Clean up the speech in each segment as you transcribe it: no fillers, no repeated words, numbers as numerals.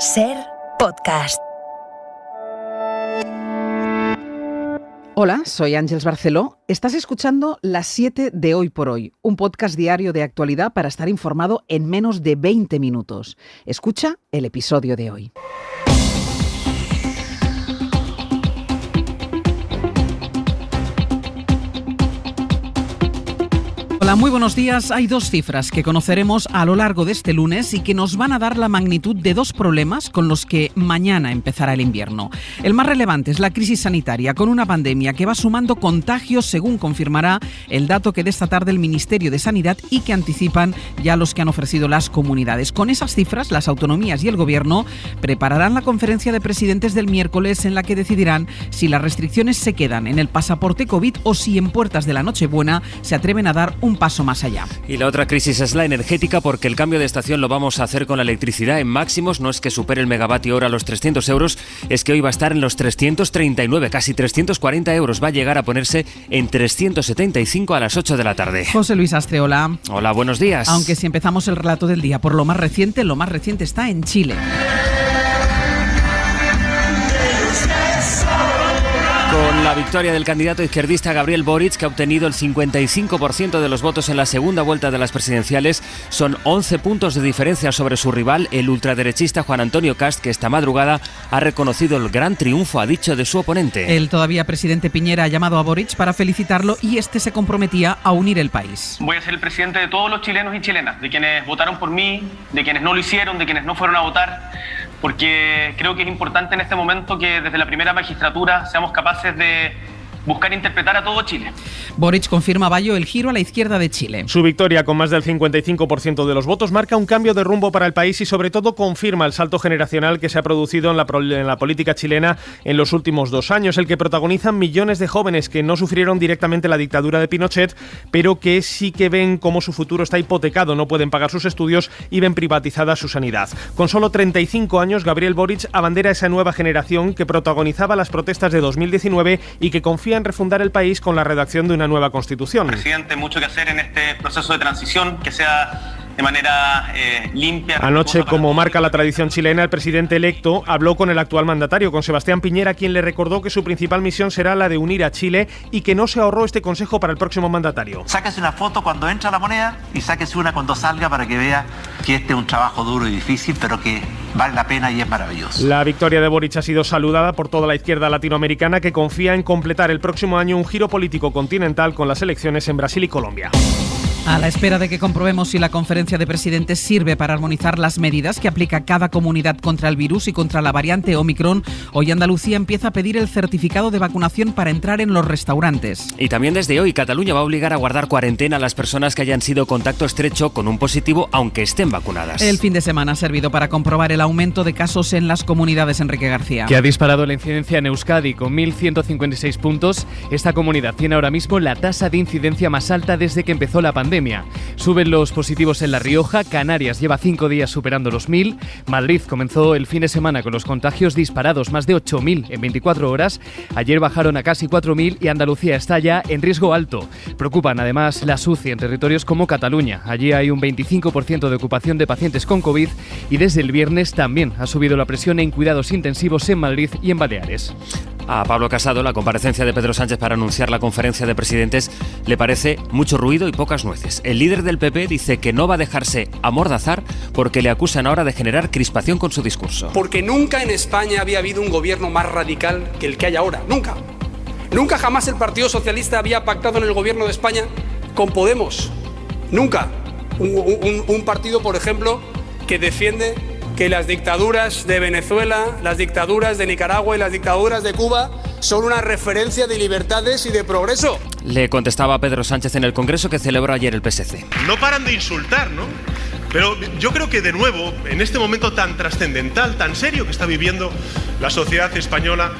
SER Podcast. Hola, soy Ángeles Barceló. Estás escuchando Las 7 de Hoy por Hoy, un podcast diario de actualidad para estar informado en menos de 20 minutos. Escucha el episodio de hoy. Hola, muy buenos días. Hay dos cifras que conoceremos a lo largo de este lunes y que nos van a dar la magnitud de dos problemas con los que mañana empezará el invierno. El más relevante es la crisis sanitaria, con una pandemia que va sumando contagios, según confirmará el dato que de esta tarde el Ministerio de Sanidad y que anticipan ya los que han ofrecido las comunidades. Con esas cifras, las autonomías y el Gobierno prepararán la conferencia de presidentes del miércoles en la que decidirán si las restricciones se quedan en el pasaporte COVID o si en puertas de la Nochebuena se atreven a dar un paso más allá. Y la otra crisis es la energética, porque el cambio de estación lo vamos a hacer con la electricidad en máximos. No es que supere el megavatio hora los 300 euros, es que hoy va a estar en los 339, casi 340 euros. Va a llegar a ponerse en 375 a las 8 de la tarde. José Luis Astre, hola. Hola, buenos días. Aunque si empezamos el relato del día por lo más reciente está en Chile. Con la victoria del candidato izquierdista Gabriel Boric, que ha obtenido el 55% de los votos en la segunda vuelta de las presidenciales, son 11 puntos de diferencia sobre su rival, el ultraderechista Juan Antonio Kast, que esta madrugada ha reconocido el gran triunfo, ha dicho, de su oponente. El todavía presidente Piñera ha llamado a Boric para felicitarlo y este se comprometía a unir el país. Voy a ser el presidente de todos los chilenos y chilenas, de quienes votaron por mí, de quienes no lo hicieron, de quienes no fueron a votar, porque creo que es importante en este momento que desde la primera magistratura seamos capaces de buscar interpretar a todo Chile. Boric confirma a Bayo el giro a la izquierda de Chile. Su victoria, con más del 55% de los votos, marca un cambio de rumbo para el país y sobre todo confirma el salto generacional que se ha producido en la política chilena en los últimos 2 años, el que protagonizan millones de jóvenes que no sufrieron directamente la dictadura de Pinochet, pero que sí que ven cómo su futuro está hipotecado, no pueden pagar sus estudios y ven privatizada su sanidad. Con solo 35 años, Gabriel Boric abandera esa nueva generación que protagonizaba las protestas de 2019 y que confía en refundar el país con la redacción de una nueva constitución. Presidente, mucho que hacer en este proceso de transición, que sea de manera limpia. Anoche, como marca la tradición chilena, el presidente electo habló con el actual mandatario, con Sebastián Piñera, quien le recordó que su principal misión será la de unir a Chile y que no se ahorró este consejo para el próximo mandatario. Sáquese una foto cuando entra la moneda y sáquese una cuando salga para que vea que este es un trabajo duro y difícil, pero que vale la pena y es maravilloso. La victoria de Boric ha sido saludada por toda la izquierda latinoamericana, que confía en completar el próximo año un giro político continental con las elecciones en Brasil y Colombia. A la espera de que comprobemos si la conferencia de presidentes sirve para armonizar las medidas que aplica cada comunidad contra el virus y contra la variante Omicron, hoy Andalucía empieza a pedir el certificado de vacunación para entrar en los restaurantes. Y también desde hoy Cataluña va a obligar a guardar cuarentena a las personas que hayan sido contacto estrecho con un positivo, aunque estén vacunadas. El fin de semana ha servido para comprobar el aumento de casos en las comunidades, Enrique García. Que ha disparado la incidencia en Euskadi con 1.156 puntos. Esta comunidad tiene ahora mismo la tasa de incidencia más alta desde que empezó la pandemia. Suben los positivos en La Rioja, Canarias lleva 5 días superando los 1.000, Madrid comenzó el fin de semana con los contagios disparados, más de 8.000 en 24 horas, ayer bajaron a casi 4.000 y Andalucía está ya en riesgo alto. Preocupan además las UCI en territorios como Cataluña, allí hay un 25% de ocupación de pacientes con COVID y desde el viernes también ha subido la presión en cuidados intensivos en Madrid y en Baleares. A Pablo Casado la comparecencia de Pedro Sánchez para anunciar la conferencia de presidentes le parece mucho ruido y pocas nueces. El líder del PP dice que no va a dejarse amordazar porque le acusan ahora de generar crispación con su discurso. Porque nunca en España había habido un gobierno más radical que el que hay ahora. Nunca. Nunca jamás el Partido Socialista había pactado en el gobierno de España con Podemos. Nunca. Un partido, por ejemplo, que defiende que las dictaduras de Venezuela, las dictaduras de Nicaragua y las dictaduras de Cuba son una referencia de libertades y de progreso. Le contestaba Pedro Sánchez en el Congreso que celebró ayer el PSC. No paran de insultar, ¿no? Pero yo creo que de nuevo, en este momento tan trascendental, tan serio que está viviendo la sociedad española,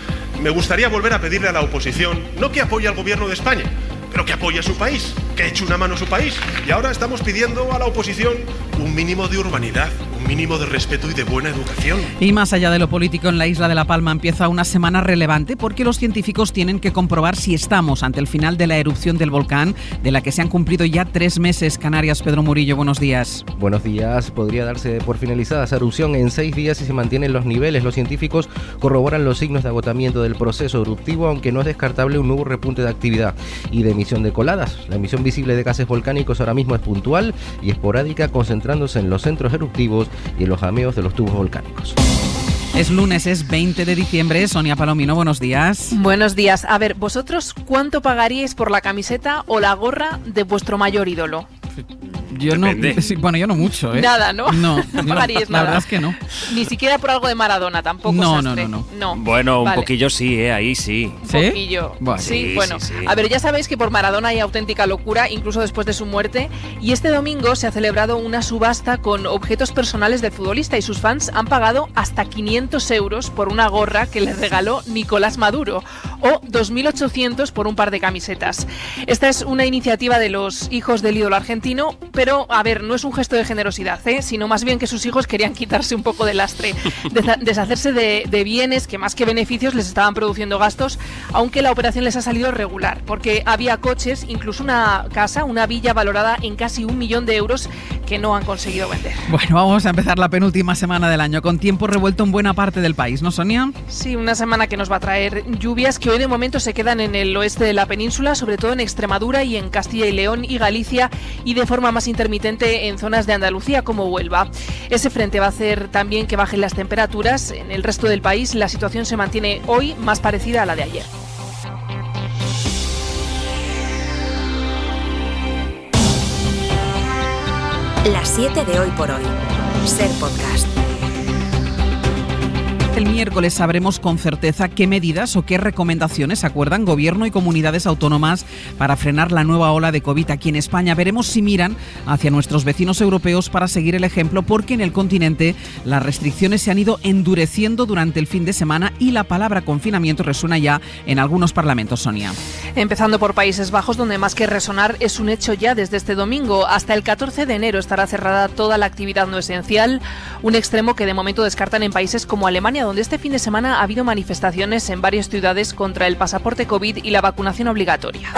me gustaría volver a pedirle a la oposición, no que apoye al gobierno de España, pero que apoye a su país, que eche una mano a su país. Y ahora estamos pidiendo a la oposición un mínimo de urbanidad, un un mínimo de respeto y de buena educación. Y más allá de lo político, en la isla de La Palma empieza una semana relevante porque los científicos tienen que comprobar si estamos ante el final de la erupción del volcán, de la que se han cumplido ya 3 meses. Canarias, Pedro Murillo, buenos días. Buenos días. Podría darse por finalizada esa erupción en 6 días si se mantienen los niveles. Los científicos corroboran los signos de agotamiento del proceso eruptivo, aunque no es descartable un nuevo repunte de actividad y de emisión de coladas. La emisión visible de gases volcánicos ahora mismo es puntual y esporádica, concentrándose en los centros eruptivos y en los jameos de los tubos volcánicos. Es lunes, es 20 de diciembre. Sonia Palomino, buenos días. Buenos días. A ver, ¿vosotros cuánto pagaríais por la camiseta o la gorra de vuestro mayor ídolo? Yo no, sí, bueno, yo no mucho, ¿eh? Nada, ¿no? No, no pagaríais nada. La verdad es que no. Ni siquiera por algo de Maradona, tampoco. No. Bueno, un poquillo sí, ahí sí. Un poquillo. Bueno. Sí, bueno. Sí. A ver, ya sabéis que por Maradona hay auténtica locura, incluso después de su muerte. Y este domingo se ha celebrado una subasta con objetos personales del futbolista y sus fans han pagado hasta 500 euros por una gorra que les regaló Nicolás Maduro o 2.800 por un par de camisetas. Esta es una iniciativa de los hijos del ídolo argentino, pero, a ver, no es un gesto de generosidad, sino más bien que sus hijos querían quitarse un poco de lastre, deshacerse de bienes que más que beneficios les estaban produciendo gastos, aunque la operación les ha salido regular, porque había coches, incluso una casa, una villa valorada en casi 1 millón de euros que no han conseguido vender. Bueno, vamos a empezar la penúltima semana del año, con tiempo revuelto en buena parte del país, ¿no, Sonia? Sí, una semana que nos va a traer lluvias que hoy de momento se quedan en el oeste de la península, sobre todo en Extremadura y en Castilla y León y Galicia, y de forma más intermitente en zonas de Andalucía como Huelva. Ese frente va a hacer también que bajen las temperaturas. En el resto del país la situación se mantiene hoy más parecida a la de ayer. Las 7 de Hoy por Hoy. Ser Podcast. El miércoles sabremos con certeza qué medidas o qué recomendaciones acuerdan Gobierno y comunidades autónomas para frenar la nueva ola de COVID aquí en España. Veremos si miran hacia nuestros vecinos europeos para seguir el ejemplo, porque en el continente las restricciones se han ido endureciendo durante el fin de semana y la palabra confinamiento resuena ya en algunos parlamentos, Sonia. Empezando por Países Bajos, donde más que resonar es un hecho ya desde este domingo. Hasta el 14 de enero estará cerrada toda la actividad no esencial, un extremo que de momento descartan en países como Alemania, donde este fin de semana ha habido manifestaciones en varias ciudades contra el pasaporte COVID y la vacunación obligatoria.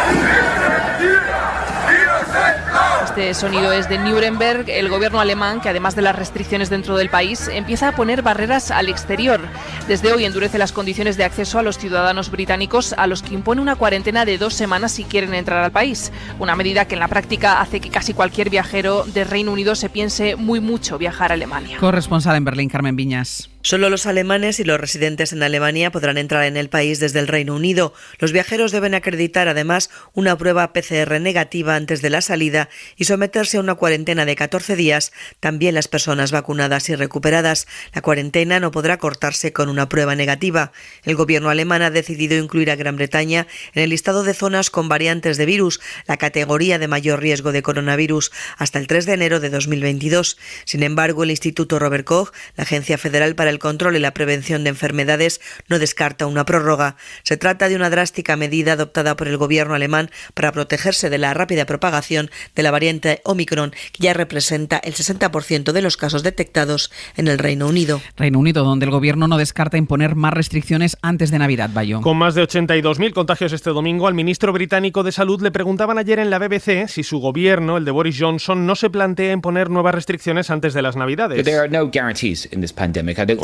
Este sonido es de Nuremberg. El gobierno alemán, que además de las restricciones dentro del país, empieza a poner barreras al exterior. Desde hoy endurece las condiciones de acceso a los ciudadanos británicos, a los que impone una cuarentena de 2 semanas si quieren entrar al país. Una medida que en la práctica hace que casi cualquier viajero de Reino Unido se piense muy mucho viajar a Alemania. Corresponsal en Berlín, Carmen Viñas. Solo los alemanes y los residentes en Alemania podrán entrar en el país desde el Reino Unido. Los viajeros deben acreditar además una prueba PCR negativa antes de la salida y someterse a una cuarentena de 14 días, también las personas vacunadas y recuperadas. La cuarentena no podrá cortarse con una prueba negativa. El gobierno alemán ha decidido incluir a Gran Bretaña en el listado de zonas con variantes de virus, la categoría de mayor riesgo de coronavirus, hasta el 3 de enero de 2022. Sin embargo, el Instituto Robert Koch, la Agencia Federal para el Control y la Prevención de Enfermedades, no descarta una prórroga. Se trata de una drástica medida adoptada por el gobierno alemán para protegerse de la rápida propagación de la variante Omicron, que ya representa el 60% de los casos detectados en el Reino Unido. Reino Unido, donde el gobierno no descarta imponer más restricciones antes de Navidad, Bayo. Con más de 82.000 contagios este domingo, al ministro británico de Salud le preguntaban ayer en la BBC si su gobierno, el de Boris Johnson, no se plantea imponer nuevas restricciones antes de las Navidades.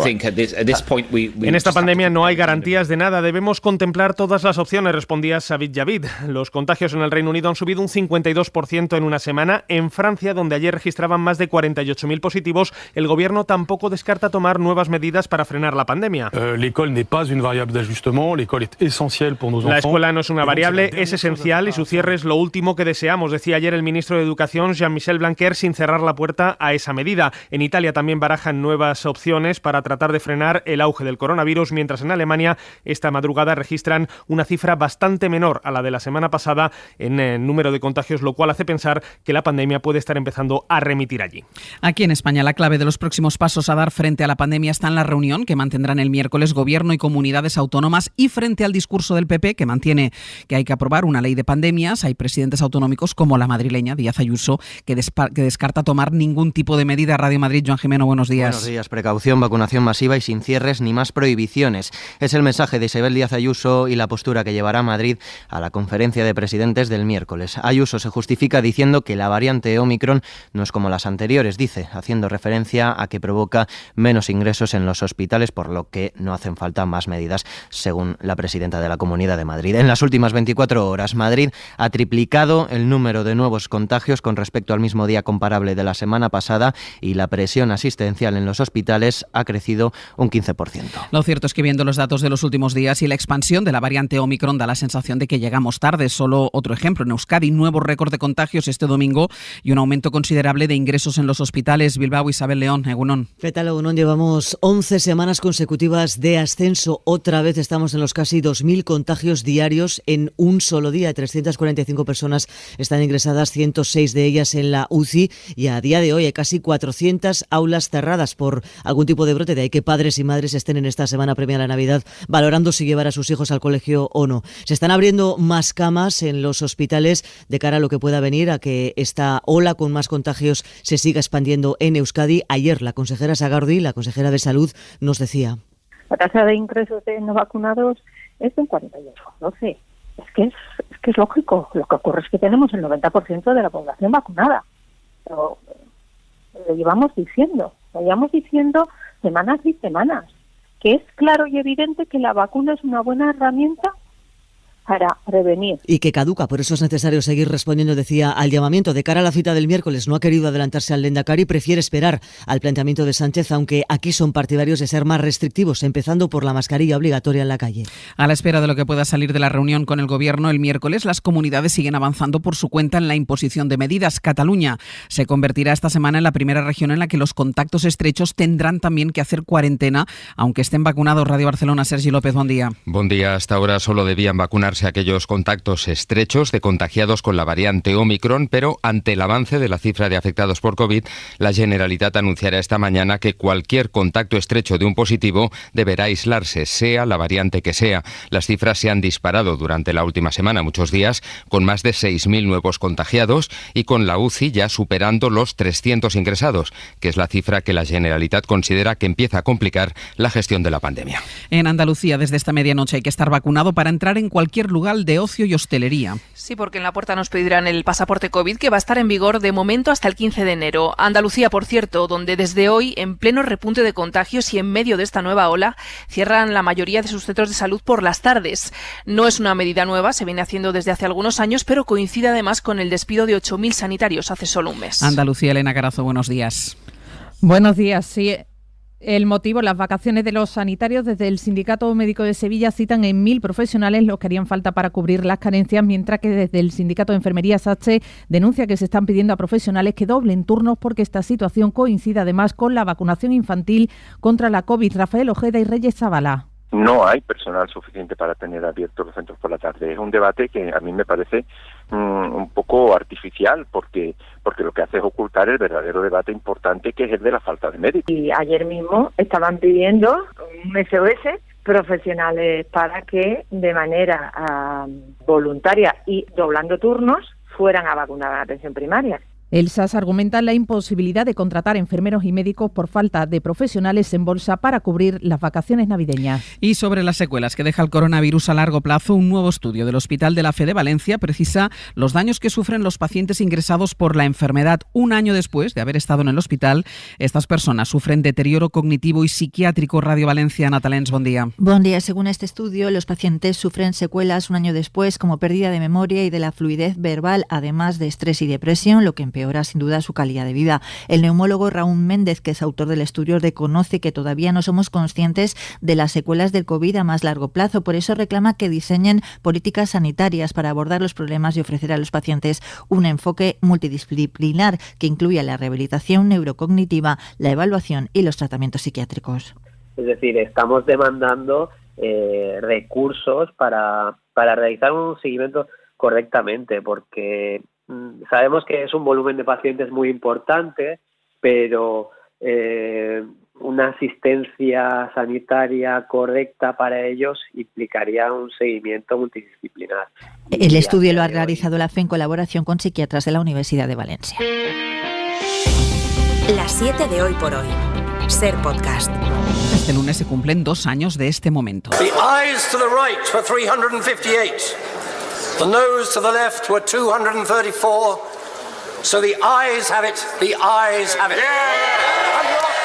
En esta pandemia no hay garantías de nada, debemos contemplar todas las opciones, respondía Sajid Javid. Los contagios en el Reino Unido han subido un 52% en una semana. En Francia, donde ayer registraban más de 48.000 positivos, el gobierno tampoco descarta tomar nuevas medidas para frenar la pandemia. La escuela no es una variable, es esencial y su cierre es lo último que deseamos, decía ayer el ministro de Educación, Jean-Michel Blanquer, sin cerrar la puerta a esa medida. En Italia también barajan nuevas opciones para para tratar de frenar el auge del coronavirus, mientras en Alemania esta madrugada registran una cifra bastante menor a la de la semana pasada en el número de contagios, lo cual hace pensar que la pandemia puede estar empezando a remitir allí. Aquí en España la clave de los próximos pasos a dar frente a la pandemia está en la reunión que mantendrán el miércoles Gobierno y comunidades autónomas, y frente al discurso del PP que mantiene que hay que aprobar una ley de pandemias. Hay presidentes autonómicos como la madrileña Díaz Ayuso que descarta tomar ningún tipo de medida. Radio Madrid, Joan Jimeno, buenos días. Buenos días. Precaución, vacunación masiva y sin cierres ni más prohibiciones. Es el mensaje de Isabel Díaz Ayuso y la postura que llevará Madrid a la conferencia de presidentes del miércoles. Ayuso se justifica diciendo que la variante Omicron no es como las anteriores, dice, haciendo referencia a que provoca menos ingresos en los hospitales, por lo que no hacen falta más medidas, según la presidenta de la Comunidad de Madrid. En las últimas 24 horas, Madrid ha triplicado el número de nuevos contagios con respecto al mismo día comparable de la semana pasada, y la presión asistencial en los hospitales ha crecido un 15%. Lo cierto es que viendo los datos de los últimos días y la expansión de la variante Omicron da la sensación de que llegamos tarde. Solo otro ejemplo, en Euskadi, nuevo récord de contagios este domingo y un aumento considerable de ingresos en los hospitales. Bilbao, Isabel León, Egunon. ¿Qué tal, Egunon? Llevamos 11 semanas consecutivas de ascenso. Otra vez estamos en los casi 2.000 contagios diarios en un solo día. 345 personas están ingresadas, 106 de ellas en la UCI, y a día de hoy hay casi 400 aulas cerradas por algún tipo de brote. De ahí que padres y madres estén en esta semana previa a la Navidad valorando si llevar a sus hijos al colegio o no. Se están abriendo más camas en los hospitales de cara a lo que pueda venir, a que esta ola con más contagios se siga expandiendo en Euskadi. Ayer la consejera Sagardui, la consejera de Salud, nos decía: la tasa de ingresos de no vacunados es de un 48,12. Es que es lógico. Lo que ocurre es que tenemos el 90% de la población vacunada. Pero lo llevamos diciendo semanas y semanas, que es claro y evidente que la vacuna es una buena herramienta para prevenir. Y que caduca, por eso es necesario seguir respondiendo, decía, al llamamiento. De cara a la cita del miércoles no ha querido adelantarse al Lehendakari, prefiere esperar al planteamiento de Sánchez, aunque aquí son partidarios de ser más restrictivos, empezando por la mascarilla obligatoria en la calle. A la espera de lo que pueda salir de la reunión con el Gobierno el miércoles, las comunidades siguen avanzando por su cuenta en la imposición de medidas. Cataluña se convertirá esta semana en la primera región en la que los contactos estrechos tendrán también que hacer cuarentena, aunque estén vacunados. Radio Barcelona, Sergi López, buen día. Buen día. Hasta ahora solo debían vacunarse aquellos contactos estrechos de contagiados con la variante Omicron, pero ante el avance de la cifra de afectados por COVID, la Generalitat anunciará esta mañana que cualquier contacto estrecho de un positivo deberá aislarse, sea la variante que sea. Las cifras se han disparado durante la última semana, muchos días, con más de 6.000 nuevos contagiados y con la UCI ya superando los 300 ingresados, que es la cifra que la Generalitat considera que empieza a complicar la gestión de la pandemia. En Andalucía, desde esta medianoche hay que estar vacunado para entrar en cualquier lugar de ocio y hostelería. Sí, porque en la puerta nos pedirán el pasaporte COVID, que va a estar en vigor de momento hasta el 15 de enero. Andalucía, por cierto, donde desde hoy, en pleno repunte de contagios y en medio de esta nueva ola, cierran la mayoría de sus centros de salud por las tardes. No es una medida nueva, se viene haciendo desde hace algunos años, pero coincide además con el despido de 8.000 sanitarios hace solo un mes. Andalucía, Elena Carazo, buenos días. Buenos días, sí. El motivo, las vacaciones de los sanitarios. Desde el Sindicato Médico de Sevilla citan en 1.000 profesionales los que harían falta para cubrir las carencias, mientras que desde el Sindicato de Enfermería SACHE denuncia que se están pidiendo a profesionales que doblen turnos porque esta situación coincide además con la vacunación infantil contra la COVID. Rafael Ojeda y Reyes Zavala. No hay personal suficiente para tener abiertos los centros por la tarde. Es un debate que a mí me parece un poco artificial, porque lo que hace es ocultar el verdadero debate importante, que es el de la falta de médicos. Y ayer mismo estaban pidiendo un SOS profesionales para que de manera voluntaria y doblando turnos fueran a vacunar a la atención primaria. El SAS argumenta la imposibilidad de contratar enfermeros y médicos por falta de profesionales en bolsa para cubrir las vacaciones navideñas. Y sobre las secuelas que deja el coronavirus a largo plazo, un nuevo estudio del Hospital de la Fe de Valencia precisa los daños que sufren los pacientes ingresados por la enfermedad. Un año después de haber estado en el hospital, estas personas sufren deterioro cognitivo y psiquiátrico. Radio Valencia, Natalens, buen día. Buen día. Según este estudio, los pacientes sufren secuelas un año después, como pérdida de memoria y de la fluidez verbal, además de estrés y depresión, lo que empeora sin duda su calidad de vida. El neumólogo Raúl Méndez, que es autor del estudio, reconoce que todavía no somos conscientes de las secuelas del COVID a más largo plazo. Por eso reclama que diseñen políticas sanitarias para abordar los problemas y ofrecer a los pacientes un enfoque multidisciplinar que incluya la rehabilitación neurocognitiva, la evaluación y los tratamientos psiquiátricos. Es decir, estamos demandando recursos para realizar un seguimiento correctamente, porque sabemos que es un volumen de pacientes muy importante, pero una asistencia sanitaria correcta para ellos implicaría un seguimiento multidisciplinar. El estudio lo ha realizado la FE en colaboración con psiquiatras de la Universidad de Valencia. Las 7 de Hoy por Hoy. Ser Podcast. Este lunes se cumplen 2 años de este momento. The eyes to the right were 358. The nose to the left were 234. So the eyes have it. The eyes have it.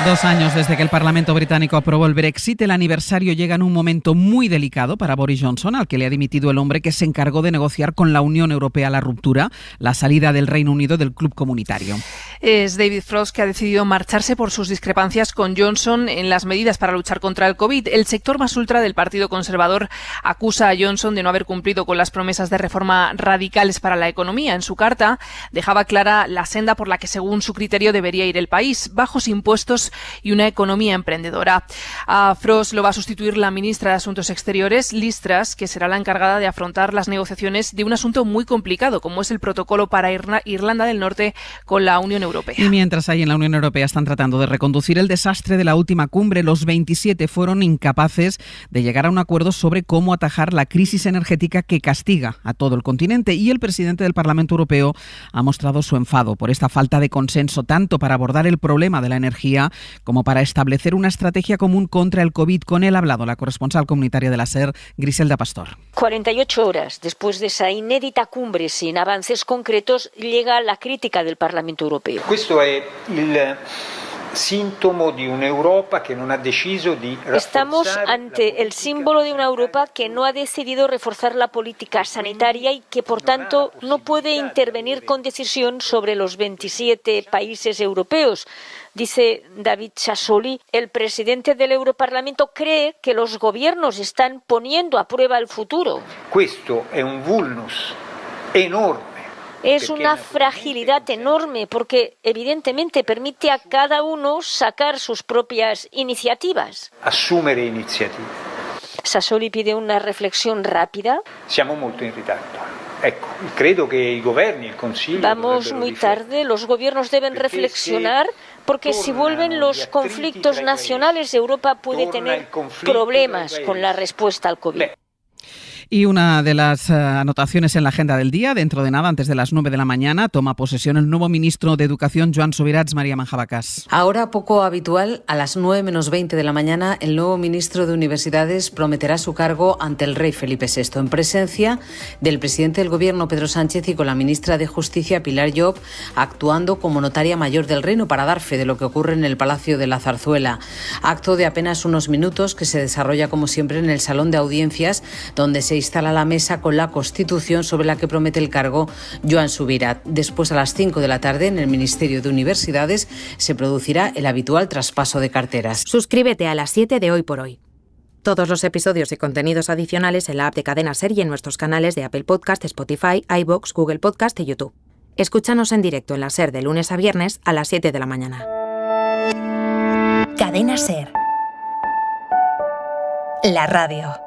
2 años desde que el Parlamento británico aprobó el Brexit, el aniversario llega en un momento muy delicado para Boris Johnson, al que le ha dimitido el hombre que se encargó de negociar con la Unión Europea la ruptura, la salida del Reino Unido del club comunitario. Es David Frost, que ha decidido marcharse por sus discrepancias con Johnson en las medidas para luchar contra el COVID. El sector más ultra del Partido Conservador acusa a Johnson de no haber cumplido con las promesas de reforma radicales para la economía. En su carta dejaba clara la senda por la que, según su criterio, debería ir el país: bajos impuestos y una economía emprendedora. A Frost lo va a sustituir la ministra de Asuntos Exteriores, Liz Truss, que será la encargada de afrontar las negociaciones de un asunto muy complicado, como es el protocolo para Irlanda del Norte con la Unión Europea. Y mientras ahí en la Unión Europea están tratando de reconducir el desastre de la última cumbre, los 27 fueron incapaces de llegar a un acuerdo sobre cómo atajar la crisis energética que castiga a todo el continente, y el presidente del Parlamento Europeo ha mostrado su enfado por esta falta de consenso, tanto para abordar el problema de la energía como para establecer una estrategia común contra el COVID. Con él ha hablado la corresponsal comunitaria de la SER, Griselda Pastor. 48 horas después de esa inédita cumbre sin avances concretos, llega la crítica del Parlamento Europeo. Questo è il sintomo di un'Europa che non ha deciso di rafforzare. Estamos ante el símbolo de una Europa que no ha decidido reforzar la política sanitaria y que, por tanto, no puede intervenir con decisión sobre los 27 países europeos. Dice David Sassoli, el presidente del Europarlamento cree que los gobiernos están poniendo a prueba el futuro. Questo è un vulnus enorme. Es una fragilidad enorme porque evidentemente permite a cada uno sacar sus propias iniciativas. Assumere iniziative. Sassoli pide una reflexión rápida. Siamo molto in ritardo. Ecco, credo che i governi, il Consiglio Vamos muy tarde, los gobiernos deben reflexionar, porque si vuelven los conflictos nacionales, Europa puede tener problemas con la respuesta al COVID. Y una de las anotaciones en la agenda del día: dentro de nada, antes de las 9 de la mañana, toma posesión el nuevo ministro de Educación, Joan Subirats. María Manjabacas. Ahora, poco habitual, a las 9 menos 20 de la mañana, el nuevo ministro de Universidades prometerá su cargo ante el rey Felipe VI, en presencia del presidente del Gobierno, Pedro Sánchez, y con la ministra de Justicia, Pilar Llop, actuando como notaria mayor del reino para dar fe de lo que ocurre en el Palacio de la Zarzuela. Acto de apenas unos minutos que se desarrolla, como siempre, en el Salón de Audiencias, donde se instala la mesa con la Constitución sobre la que promete el cargo Joan Subirats. Después, a las 5 de la tarde, en el Ministerio de Universidades, se producirá el habitual traspaso de carteras. Suscríbete a Las 7 de Hoy por Hoy. Todos los episodios y contenidos adicionales en la app de Cadena SER y en nuestros canales de Apple Podcast, Spotify, iVoox, Google Podcast y YouTube. Escúchanos en directo en la SER de lunes a viernes a las 7 de la mañana. Cadena SER. La radio.